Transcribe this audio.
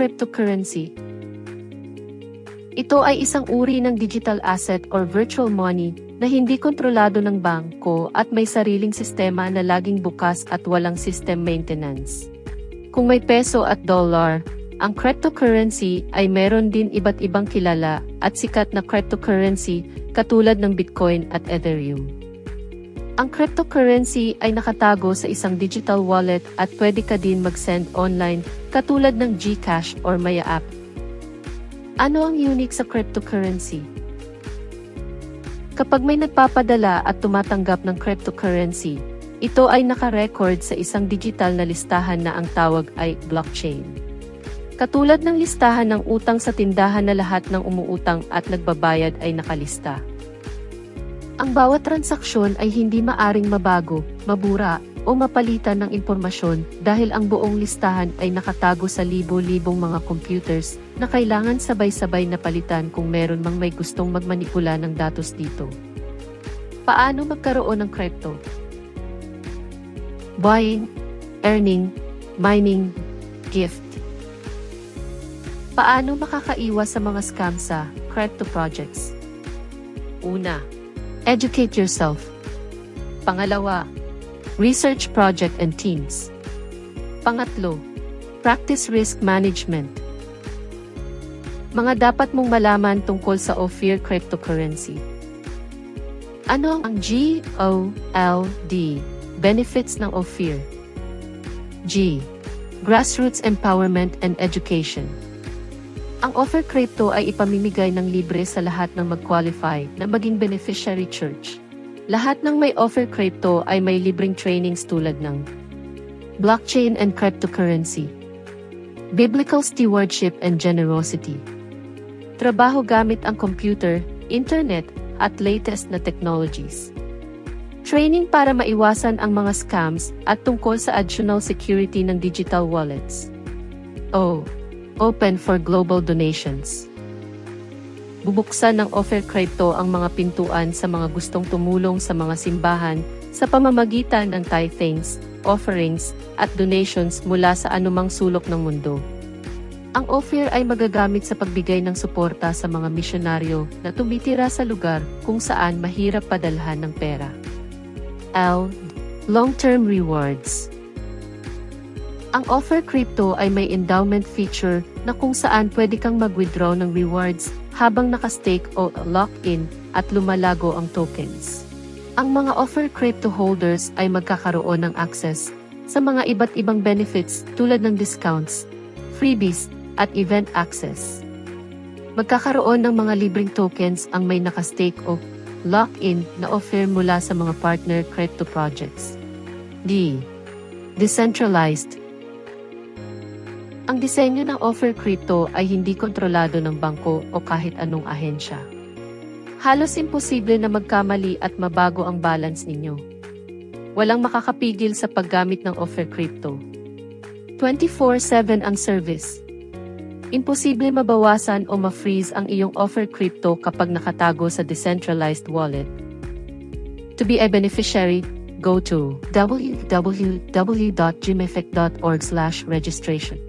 cryptocurrency? Ito ay isang uri ng digital asset or virtual money na hindi kontrolado ng bangko at may sariling sistema na laging bukas at walang system maintenance. Kung may peso at dollar, ang cryptocurrency ay meron din iba't ibang kilala at sikat na cryptocurrency katulad ng Bitcoin at Ethereum. Ang cryptocurrency ay nakatago sa isang digital wallet at pwede ka din mag-send online katulad ng GCash or Maya app. Ano ang unique sa cryptocurrency? Kapag may nagpapadala at tumatanggap ng cryptocurrency, ito ay naka-record sa isang digital na listahan na ang tawag ay blockchain. Katulad ng listahan ng utang sa tindahan na lahat ng umuutang at nagbabayad ay nakalista. Ang bawat transaksyon ay hindi maaring mabago, mabura, o mapalitan ng impormasyon dahil ang buong listahan ay nakatago sa libo-libong mga computers na kailangan sabay-sabay na palitan kung meron mang may gustong magmanipula ng datos dito. Paano magkaroon ng crypto? Buying, earning, mining, gift. Paano makakaiwas sa mga scam sa crypto projects? Una, educate yourself. Pangalawa, research project and teams. Pangatlo, practice risk management. Mga dapat mong malaman tungkol sa Ophir cryptocurrency. Ano ang GOLD? Benefits ng Ophir. G. Grassroots empowerment and education. Ang Ophir Crypto ay ipamimigay ng libre sa lahat ng mag-qualify na maging beneficiary church. Lahat ng may Ophir Crypto ay may libreng trainings tulad ng blockchain and cryptocurrency, biblical stewardship and generosity, trabaho gamit ang computer, internet, at latest na technologies, training para maiwasan ang mga scams at tungkol sa additional security ng digital wallets. O. Open for global donations. Bubuksan ng Ophir Crypto ang mga pintuan sa mga gustong tumulong sa mga simbahan sa pamamagitan ng tithings, offerings, at donations mula sa anumang sulok ng mundo. Ang Ophir ay magagamit sa pagbigay ng suporta sa mga misyonaryo na tumitira sa lugar kung saan mahirap padalhan ng pera. L. Long-term rewards. Ang Ophir Crypto ay may endowment feature na kung saan pwede kang mag-withdraw ng rewards habang nakastake o lock-in at lumalago ang tokens. Ang mga Ophir Crypto holders ay magkakaroon ng access sa mga iba't ibang benefits tulad ng discounts, freebies, at event access. Magkakaroon ng mga libreng tokens ang may nakastake o lock-in na Ophir mula sa mga partner crypto projects. D. Decentralized. Ang disenyo ng Ophir Crypto ay hindi kontrolado ng bangko o kahit anong ahensya. Halos imposible na magkamali at mabago ang balance ninyo. Walang makakapigil sa paggamit ng Ophir Crypto. 24/7 ang service. Imposible mabawasan o ma-freeze ang iyong Ophir Crypto kapag nakatago sa decentralized wallet. To be a beneficiary, go to www.gymeffect.org/registration.